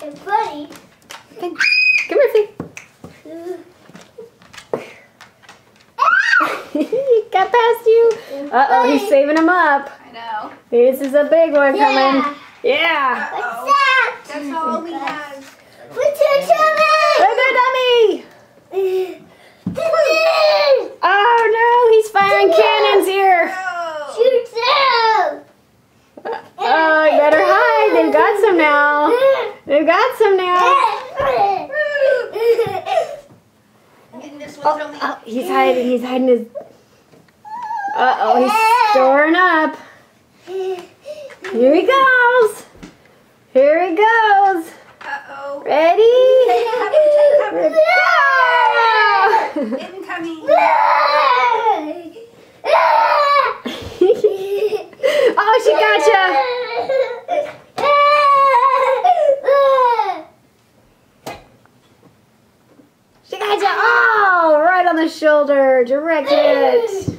It's funny. Come here, Fee. He got past you. Uh-oh, he's saving him up. I know. This is a big one coming. Yeah. What's that? That's all we have. What's your tummy? Look at dummy. Oh no, he's firing cannons here. Oh. Shoot them! Oh, you better hide. They've got some now. They've got some now. And this Oh, one's only. oh, he's hiding. He's hiding his. Uh-oh, he's storing up. Here he goes. Here he goes. Uh-oh. Ready? Go! Incoming. Oh, she gotcha. She gotcha. Oh, right on the shoulder. Direct hit.